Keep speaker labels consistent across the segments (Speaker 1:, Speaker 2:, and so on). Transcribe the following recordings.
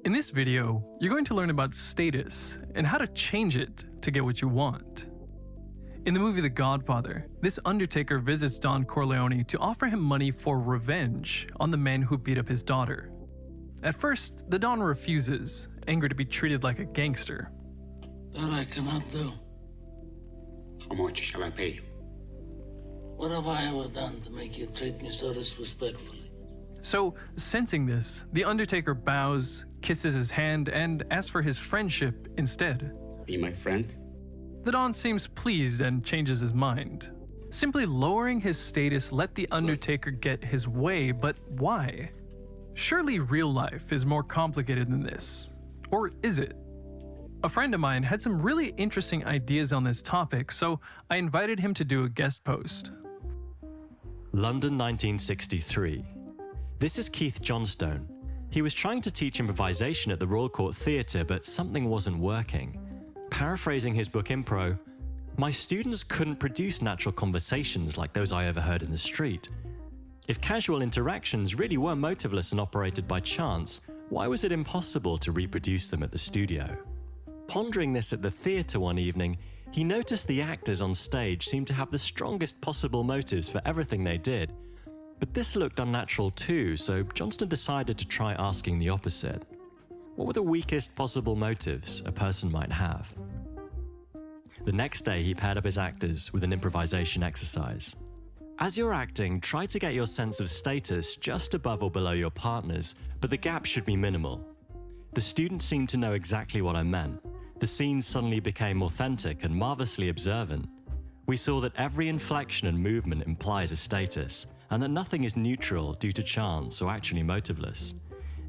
Speaker 1: In this video, you're going to learn about status and how to change it to get what you want. In the movie The Godfather, this undertaker visits Don Corleone to offer him money for revenge on the man who beat up his daughter. At first, the Don refuses, angry to be treated like a gangster.
Speaker 2: That I cannot do.
Speaker 3: How much shall I pay you?
Speaker 2: What have I ever done to make you treat me so disrespectfully?
Speaker 1: So, sensing this, the Undertaker bows, kisses his hand, and asks for his friendship instead.
Speaker 3: Be my friend?
Speaker 1: The Don seems pleased and changes his mind. Simply lowering his status let the Undertaker get his way, but why? Surely real life is more complicated than this. Or is it? A friend of mine had some really interesting ideas on this topic, so I invited him to do a guest post.
Speaker 4: London 1963. This is Keith Johnstone. He was trying to teach improvisation at the Royal Court Theatre, but something wasn't working. Paraphrasing his book Impro, "My students couldn't produce natural conversations like those I overheard in the street. If casual interactions really were motiveless and operated by chance, why was it impossible to reproduce them at the studio?" Pondering this at the theatre one evening, he noticed the actors on stage seemed to have the strongest possible motives for everything they did. But this looked unnatural too, so Johnston decided to try asking the opposite. What were the weakest possible motives a person might have? The next day, he paired up his actors with an improvisation exercise. As you're acting, try to get your sense of status just above or below your partner's, but the gap should be minimal. The students seemed to know exactly what I meant. The scenes suddenly became authentic and marvelously observant. We saw that every inflection and movement implies a status, and that nothing is neutral due to chance or actually motiveless.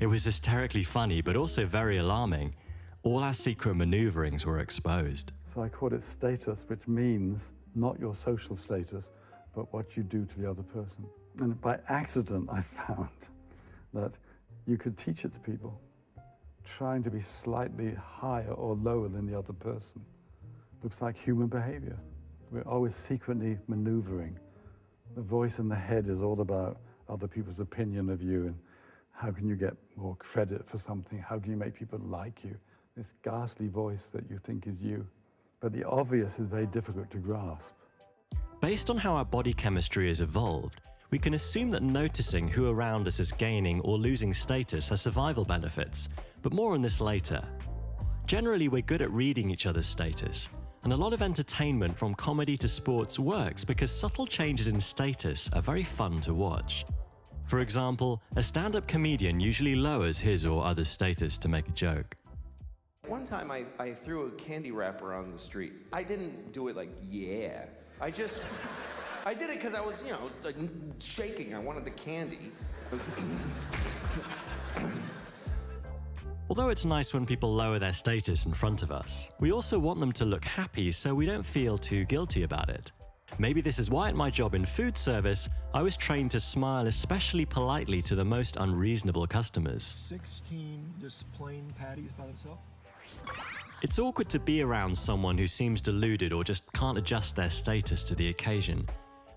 Speaker 4: It was hysterically funny, but also very alarming. All our secret maneuverings were exposed.
Speaker 5: So I call it status, which means not your social status, but what you do to the other person. And by accident, I found that you could teach it to people, trying to be slightly higher or lower than the other person. Looks like human behavior. We're always secretly maneuvering. The voice in the head is all about other people's opinion of you and how can you get more credit for something? How can you make people like you? This ghastly voice that you think is you. But the obvious is very difficult to grasp.
Speaker 4: Based on how our body chemistry has evolved, we can assume that noticing who around us is gaining or losing status has survival benefits, but more on this later. Generally, we're good at reading each other's status, and a lot of entertainment from comedy to sports works because subtle changes in status are very fun to watch. For example, a stand-up comedian usually lowers his or other's status to make a joke.
Speaker 6: One time I threw a candy wrapper on the street. I didn't do it like, yeah. I did it because I was, like shaking. I wanted the candy.
Speaker 4: Although it's nice when people lower their status in front of us, we also want them to look happy so we don't feel too guilty about it. Maybe this is why at my job in food service, I was trained to smile especially politely to the most unreasonable customers.
Speaker 7: 16 just plain patties by themselves?
Speaker 4: It's awkward to be around someone who seems deluded or just can't adjust their status to the occasion.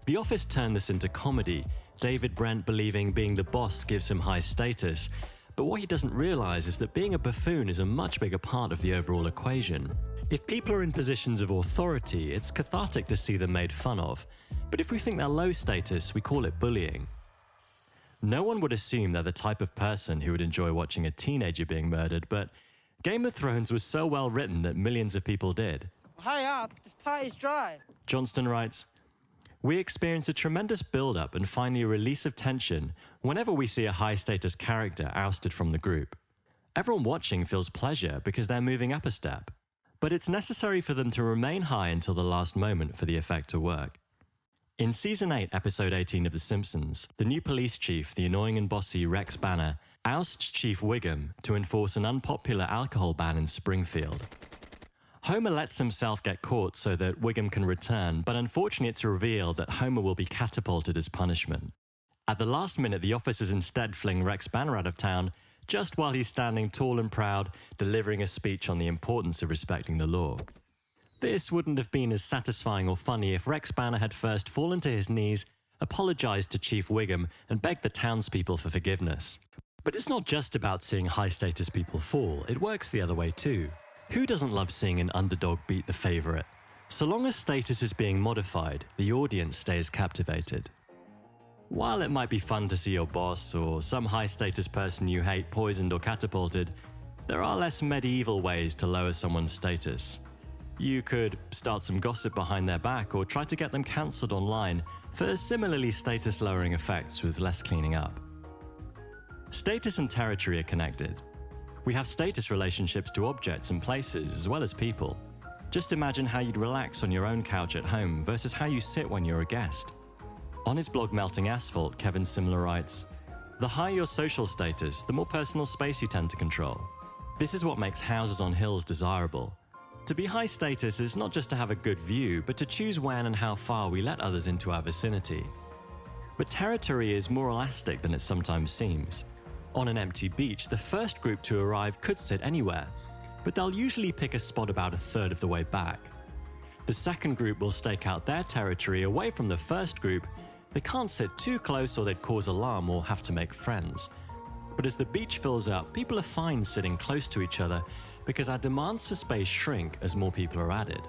Speaker 4: The Office turned this into comedy, David Brent believing being the boss gives him high status. But what he doesn't realize is that being a buffoon is a much bigger part of the overall equation. If people are in positions of authority, it's cathartic to see them made fun of. But if we think they're low status, we call it bullying. No one would assume they're the type of person who would enjoy watching a teenager being murdered, but Game of Thrones was so well written that millions of people did.
Speaker 8: Hurry up, this pie is dry.
Speaker 4: Johnston writes, "We experience a tremendous build-up and finally a release of tension whenever we see a high-status character ousted from the group. Everyone watching feels pleasure because they're moving up a step. But it's necessary for them to remain high until the last moment for the effect to work." In Season 8, Episode 18 of The Simpsons, the new police chief, the annoying and bossy Rex Banner, ousts Chief Wiggum to enforce an unpopular alcohol ban in Springfield. Homer lets himself get caught so that Wiggum can return, but unfortunately it's revealed that Homer will be catapulted as punishment. At the last minute, the officers instead fling Rex Banner out of town, just while he's standing tall and proud, delivering a speech on the importance of respecting the law. This wouldn't have been as satisfying or funny if Rex Banner had first fallen to his knees, apologized to Chief Wiggum, and begged the townspeople for forgiveness. But it's not just about seeing high-status people fall, it works the other way too. Who doesn't love seeing an underdog beat the favorite? So long as status is being modified, the audience stays captivated. While it might be fun to see your boss or some high-status person you hate poisoned or catapulted, there are less medieval ways to lower someone's status. You could start some gossip behind their back or try to get them cancelled online for similarly status-lowering effects with less cleaning up. Status and territory are connected. We have status relationships to objects and places as well as people. Just imagine how you'd relax on your own couch at home versus how you sit when you're a guest. On his blog Melting Asphalt, Kevin Simler writes, "The higher your social status, the more personal space you tend to control. This is what makes houses on hills desirable. To be high status is not just to have a good view, but to choose when and how far we let others into our vicinity. But territory is more elastic than it sometimes seems. On an empty beach, the first group to arrive could sit anywhere, but they'll usually pick a spot about a third of the way back. The second group will stake out their territory away from the first group. They can't sit too close or they'd cause alarm or have to make friends. But as the beach fills up, people are fine sitting close to each other because our demands for space shrink as more people are added.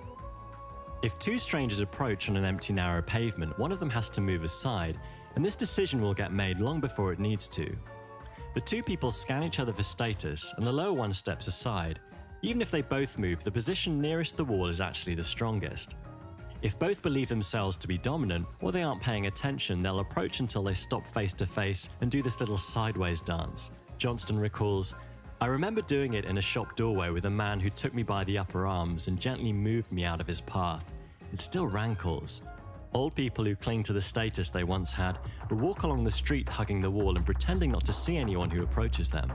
Speaker 4: If two strangers approach on an empty narrow pavement, one of them has to move aside, and this decision will get made long before it needs to. The two people scan each other for status, and the lower one steps aside. Even if they both move, the position nearest the wall is actually the strongest. If both believe themselves to be dominant, or they aren't paying attention, they'll approach until they stop face to face and do this little sideways dance." Johnston recalls, "I remember doing it in a shop doorway with a man who took me by the upper arms and gently moved me out of his path. It still rankles. Old people who cling to the status they once had will walk along the street hugging the wall and pretending not to see anyone who approaches them."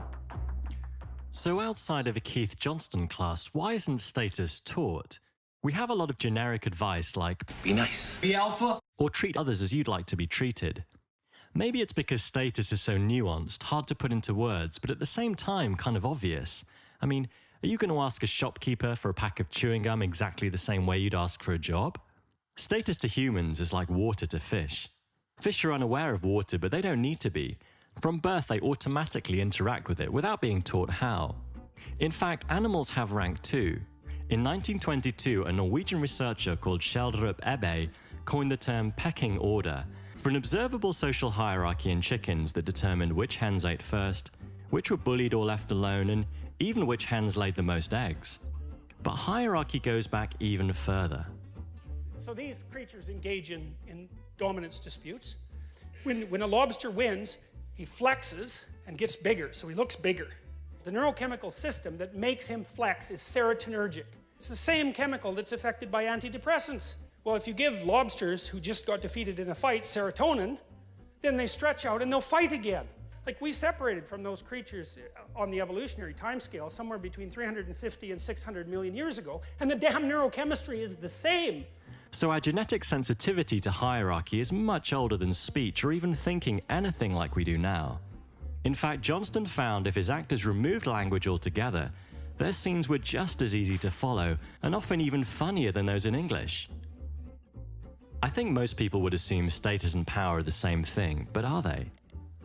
Speaker 4: So outside of a Keith Johnston class, why isn't status taught? We have a lot of generic advice like,
Speaker 9: "Be nice. Be alpha."
Speaker 4: Or treat others as you'd like to be treated. Maybe it's because status is so nuanced, hard to put into words, but at the same time kind of obvious. I mean, are you going to ask a shopkeeper for a pack of chewing gum exactly the same way you'd ask for a job? Status to humans is like water to fish. Fish are unaware of water, but they don't need to be. From birth, they automatically interact with it without being taught how. In fact, animals have rank too. In 1922, a Norwegian researcher called Schjelderup Ebbe coined the term pecking order for an observable social hierarchy in chickens that determined which hens ate first, which were bullied or left alone, and even which hens laid the most eggs. But hierarchy goes back even further.
Speaker 10: So these creatures engage in dominance disputes. When a lobster wins, he flexes and gets bigger, so he looks bigger. The neurochemical system that makes him flex is serotonergic. It's the same chemical that's affected by antidepressants. Well, if you give lobsters who just got defeated in a fight serotonin, then they stretch out and they'll fight again. Like, we separated from those creatures on the evolutionary timescale somewhere between 350 and 600 million years ago, and the damn neurochemistry is the same.
Speaker 4: So our genetic sensitivity to hierarchy is much older than speech or even thinking anything like we do now. In fact, Johnston found if his actors removed language altogether, their scenes were just as easy to follow and often even funnier than those in English. I think most people would assume status and power are the same thing, but are they?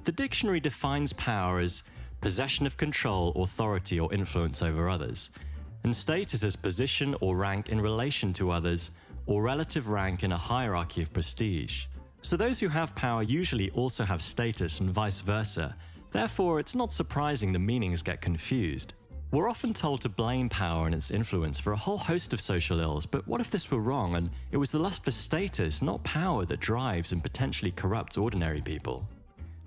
Speaker 4: The dictionary defines power as possession of control, authority, or influence over others, and status as position or rank in relation to others, or relative rank in a hierarchy of prestige. So those who have power usually also have status and vice versa. Therefore, it's not surprising the meanings get confused. We're often told to blame power and its influence for a whole host of social ills, but what if this were wrong and it was the lust for status, not power, that drives and potentially corrupts ordinary people?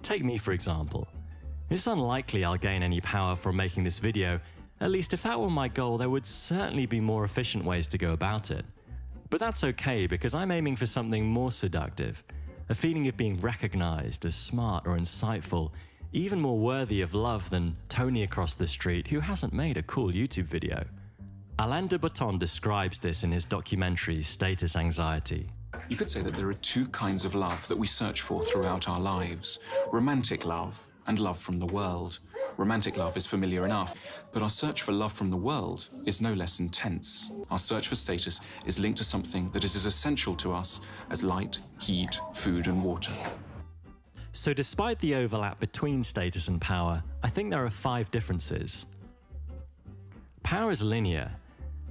Speaker 4: Take me, for example. It's unlikely I'll gain any power from making this video. At least if that were my goal, there would certainly be more efficient ways to go about it. But that's okay, because I'm aiming for something more seductive, a feeling of being recognized as smart or insightful, even more worthy of love than Tony across the street who hasn't made a cool YouTube video. Alain de Botton describes this in his documentary Status Anxiety.
Speaker 11: You could say that there are two kinds of love that we search for throughout our lives: romantic love and love from the world. Romantic love is familiar enough, but our search for love from the world is no less intense. Our search for status is linked to something that is as essential to us as light, heat, food, and water.
Speaker 4: So despite the overlap between status and power, I think there are 5 differences. Power is linear.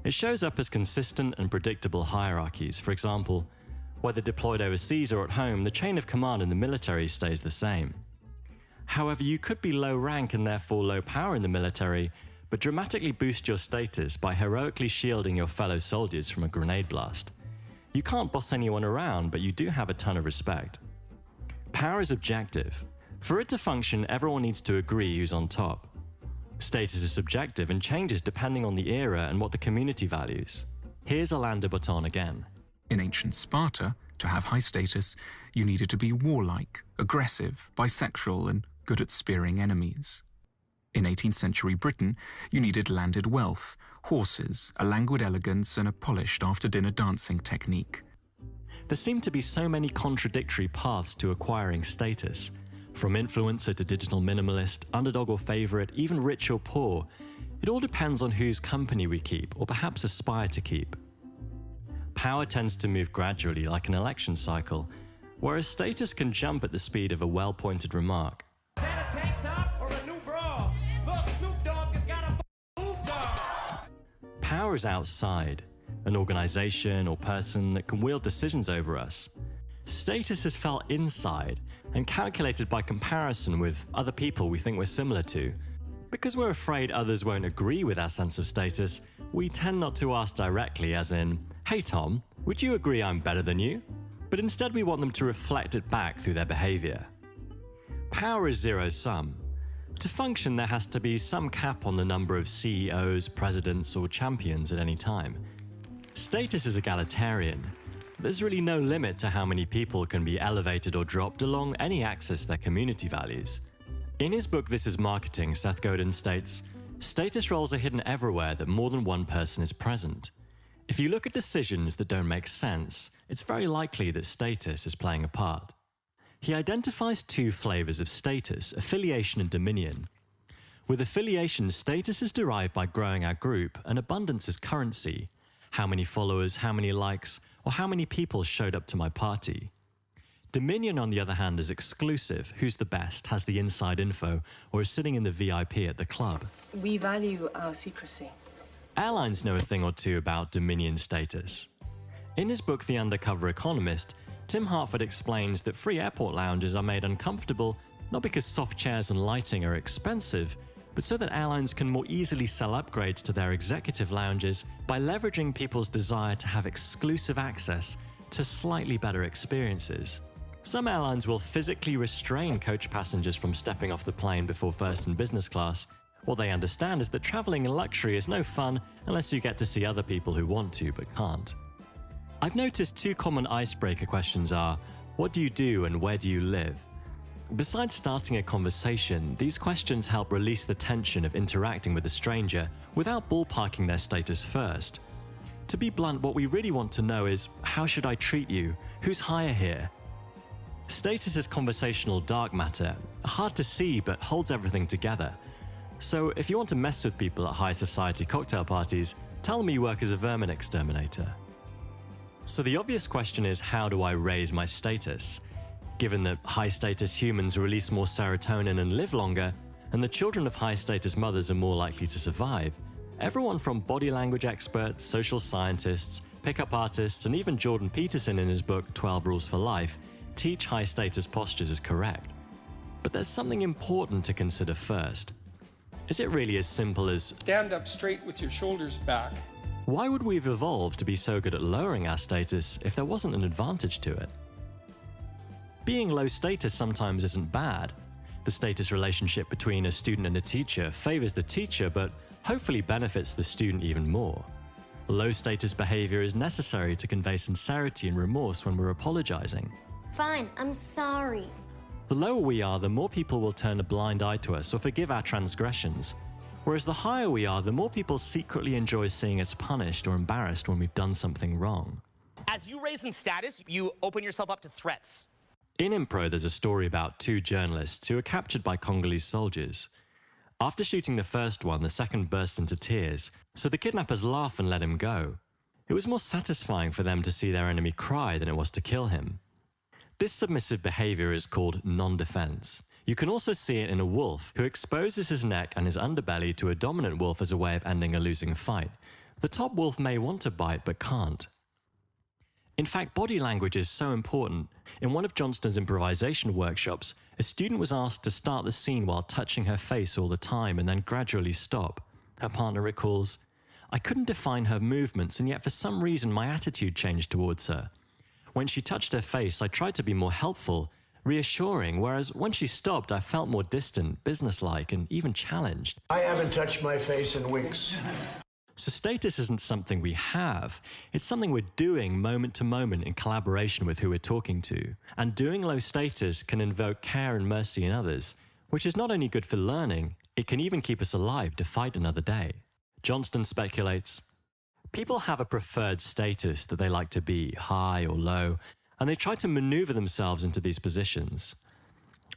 Speaker 4: It shows up as consistent and predictable hierarchies. For example, whether deployed overseas or at home, the chain of command in the military stays the same. However, you could be low rank and therefore low power in the military, but dramatically boost your status by heroically shielding your fellow soldiers from a grenade blast. You can't boss anyone around, but you do have a ton of respect. Power is objective. For it to function, everyone needs to agree who's on top. Status is subjective and changes depending on the era and what the community values. Here's Alain de Botton again.
Speaker 11: In ancient Sparta, to have high status, you needed to be warlike, aggressive, bisexual, and good at spearing enemies. In 18th century Britain, you needed landed wealth, horses, a languid elegance, and a polished after-dinner dancing technique.
Speaker 4: There seem to be so many contradictory paths to acquiring status. From influencer to digital minimalist, underdog or favorite, even rich or poor, it all depends on whose company we keep, or perhaps aspire to keep. Power tends to move gradually, like an election cycle, whereas status can jump at the speed of a well-pointed remark. Power is outside, an organization or person that can wield decisions over us. Status is felt inside and calculated by comparison with other people we think we're similar to. Because we're afraid others won't agree with our sense of status, we tend not to ask directly, as in, "Hey Tom, would you agree I'm better than you?" But instead we want them to reflect it back through their behavior. Power is zero-sum. To function, there has to be some cap on the number of CEOs, presidents, or champions at any time. Status is egalitarian. There's really no limit to how many people can be elevated or dropped along any axis their community values. In his book This Is Marketing, Seth Godin states, "Status roles are hidden everywhere that more than one person is present. If you look at decisions that don't make sense, it's very likely that status is playing a part." He identifies 2 flavors of status, affiliation and dominion. With affiliation, status is derived by growing our group, and abundance is currency. How many followers, how many likes, or how many people showed up to my party. Dominion, on the other hand, is exclusive. Who's the best, has the inside info, or is sitting in the VIP at the club.
Speaker 9: We value our secrecy.
Speaker 4: Airlines know a thing or two about dominion status. In his book The Undercover Economist, Tim Hartford explains that free airport lounges are made uncomfortable not because soft chairs and lighting are expensive, but so that airlines can more easily sell upgrades to their executive lounges by leveraging people's desire to have exclusive access to slightly better experiences. Some airlines will physically restrain coach passengers from stepping off the plane before first and business class. What they understand is that traveling in luxury is no fun unless you get to see other people who want to but can't. I've noticed 2 common icebreaker questions are, what do you do and where do you live? Besides starting a conversation, these questions help release the tension of interacting with a stranger without ballparking their status first. To be blunt, what we really want to know is, how should I treat you? Who's higher here? Status is conversational dark matter, hard to see but holds everything together. So if you want to mess with people at high society cocktail parties, tell them you work as a vermin exterminator. So the obvious question is, how do I raise my status? Given that high-status humans release more serotonin and live longer, and the children of high-status mothers are more likely to survive, everyone from body language experts, social scientists, pickup artists, and even Jordan Peterson in his book 12 Rules for Life teach high-status postures as correct. But there's something important to consider first. Is it really as simple as
Speaker 10: Stand up straight with your shoulders back.
Speaker 4: Why would we have evolved to be so good at lowering our status if there wasn't an advantage to it? Being low status sometimes isn't bad. The status relationship between a student and a teacher favors the teacher, but hopefully benefits the student even more. Low status behavior is necessary to convey sincerity and remorse when we're apologizing.
Speaker 12: Fine, I'm sorry.
Speaker 4: The lower we are, the more people will turn a blind eye to us or forgive our transgressions. Whereas the higher we are, the more people secretly enjoy seeing us punished or embarrassed when we've done something wrong.
Speaker 13: As you raise in status, you open yourself up to threats.
Speaker 4: In Impro, there's a story about 2 journalists who were captured by Congolese soldiers. After shooting the first one, the second burst into tears, so the kidnappers laughed and let him go. It was more satisfying for them to see their enemy cry than it was to kill him. This submissive behavior is called non-defense. You can also see it in a wolf who exposes his neck and his underbelly to a dominant wolf as a way of ending a losing fight. The top wolf may want to bite but can't. In fact, body language is so important. In one of Johnston's improvisation workshops, a student was asked to start the scene while touching her face all the time and then gradually stop. Her partner recalls, "I couldn't define her movements, and yet for some reason my attitude changed towards her. When she touched her face, I tried to be more helpful, reassuring, whereas when she stopped, I felt more distant, businesslike, and even challenged."
Speaker 14: I haven't touched my face in weeks.
Speaker 4: So status isn't something we have, it's something we're doing moment to moment in collaboration with who we're talking to. And doing low status can invoke care and mercy in others, which is not only good for learning, it can even keep us alive to fight another day. Johnston speculates, people have a preferred status that they like to be, high or low, and they try to maneuver themselves into these positions.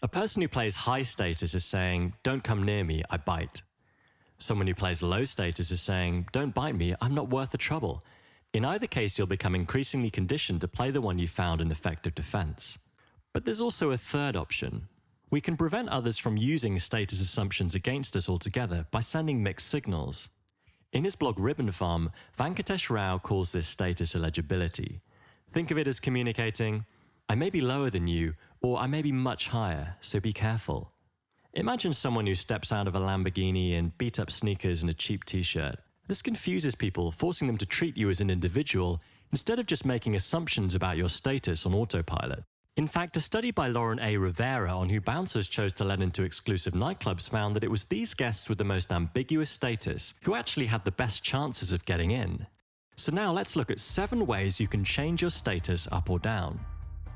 Speaker 4: A person who plays high status is saying, "Don't come near me, I bite." Someone who plays low status is saying, "Don't bite me, I'm not worth the trouble." In either case, you'll become increasingly conditioned to play the one you found an effective defense. But there's also a third option. We can prevent others from using status assumptions against us altogether by sending mixed signals. In his blog Ribbon Farm, Venkatesh Rao calls this status illegibility. Think of it as communicating, "I may be lower than you, or I may be much higher, so be careful." Imagine someone who steps out of a Lamborghini in beat-up sneakers and a cheap t-shirt. This confuses people, forcing them to treat you as an individual instead of just making assumptions about your status on autopilot. In fact, a study by Lauren A. Rivera on who bouncers chose to let into exclusive nightclubs found that it was these guests with the most ambiguous status who actually had the best chances of getting in. So now let's look at 7 ways you can change your status up or down.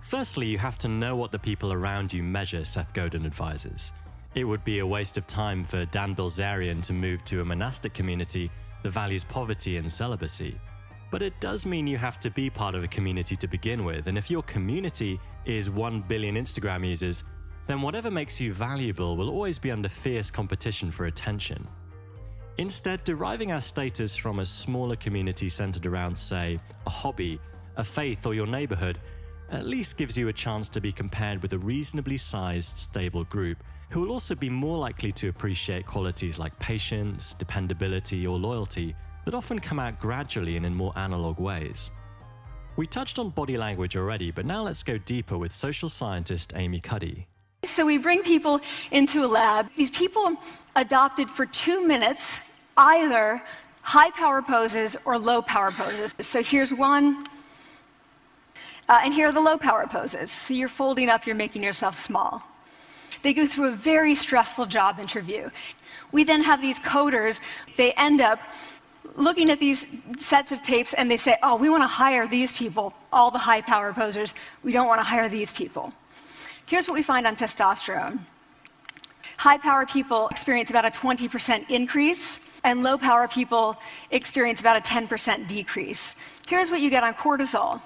Speaker 4: Firstly, you have to know what the people around you measure, Seth Godin advises. It would be a waste of time for Dan Bilzerian to move to a monastic community that values poverty and celibacy. But it does mean you have to be part of a community to begin with, and if your community is 1 billion Instagram users, then whatever makes you valuable will always be under fierce competition for attention. Instead, deriving our status from a smaller community centered around, say, a hobby, a faith, or your neighborhood, at least gives you a chance to be compared with a reasonably sized, stable group who will also be more likely to appreciate qualities like patience, dependability, or loyalty that often come out gradually and in more analog ways. We touched on body language already, but now let's go deeper with social scientist Amy Cuddy.
Speaker 15: So we bring people into a lab. These people adopted for 2 minutes either high power poses or low power poses. So here's one, and here are the low power poses. So you're folding up, you're making yourself small. They go through a very stressful job interview. We then have these coders, they end up looking at these sets of tapes and they say, "Oh, we want to hire these people, all the high power posers. We don't want to hire these people." Here's what we find on testosterone. High power people experience about a 20% increase, and low power people experience about a 10% decrease. Here's what you get on cortisol.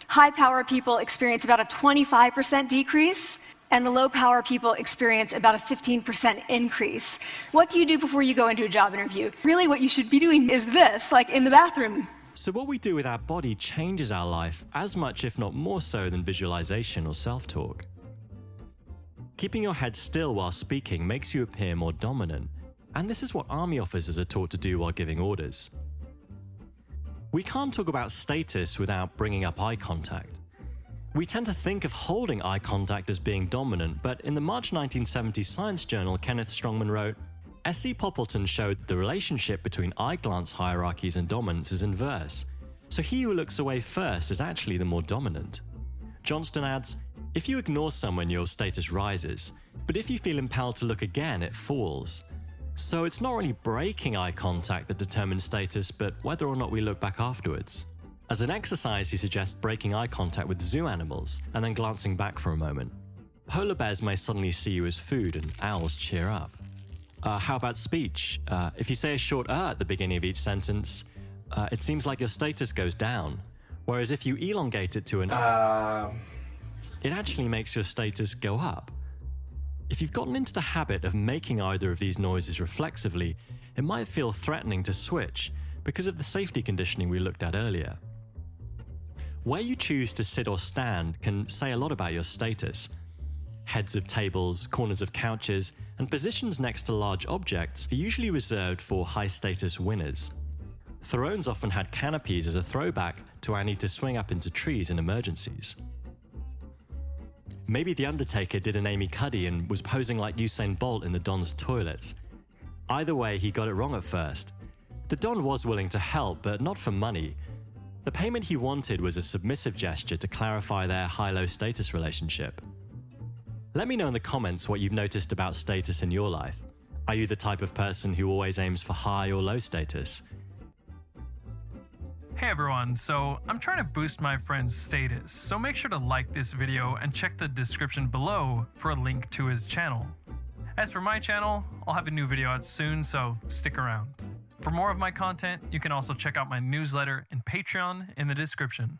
Speaker 15: High power people experience about a 25% decrease, and the low power people experience about a 15% increase. What do you do before you go into a job interview? Really what you should be doing is this, like in the bathroom.
Speaker 4: So what we do with our body changes our life as much, if not more so, than visualization or self-talk. Keeping your head still while speaking makes you appear more dominant, and this is what army officers are taught to do while giving orders. We can't talk about status without bringing up eye contact. We tend to think of holding eye contact as being dominant, but in the March 1970 science journal, Kenneth Strongman wrote, S.C. Poppleton showed that the relationship between eye glance hierarchies and dominance is inverse, so he who looks away first is actually the more dominant. Johnston adds, if you ignore someone, your status rises, but if you feel impelled to look again, it falls. So it's not really breaking eye contact that determines status, but whether or not we look back afterwards. As an exercise, he suggests breaking eye contact with zoo animals and then glancing back for a moment. Polar bears may suddenly see you as food and owls cheer up. How about speech? If you say a short at the beginning of each sentence, it seems like your status goes down. Whereas if you elongate it to an it actually makes your status go up. If you've gotten into the habit of making either of these noises reflexively, it might feel threatening to switch because of the safety conditioning we looked at earlier. Where you choose to sit or stand can say a lot about your status. Heads of tables, corners of couches, and positions next to large objects are usually reserved for high-status winners. Thrones often had canopies as a throwback to our need to swing up into trees in emergencies. Maybe The Undertaker did an Amy Cuddy and was posing like Usain Bolt in the Don's toilets. Either way, he got it wrong at first. The Don was willing to help, but not for money. The payment he wanted was a submissive gesture to clarify their high-low status relationship. Let me know in the comments what you've noticed about status in your life. Are you the type of person who always aims for high or low status?
Speaker 1: Hey everyone, so I'm trying to boost my friend's status, so make sure to like this video and check the description below for a link to his channel. As for my channel, I'll have a new video out soon, so stick around. For more of my content, you can also check out my newsletter and Patreon in the description.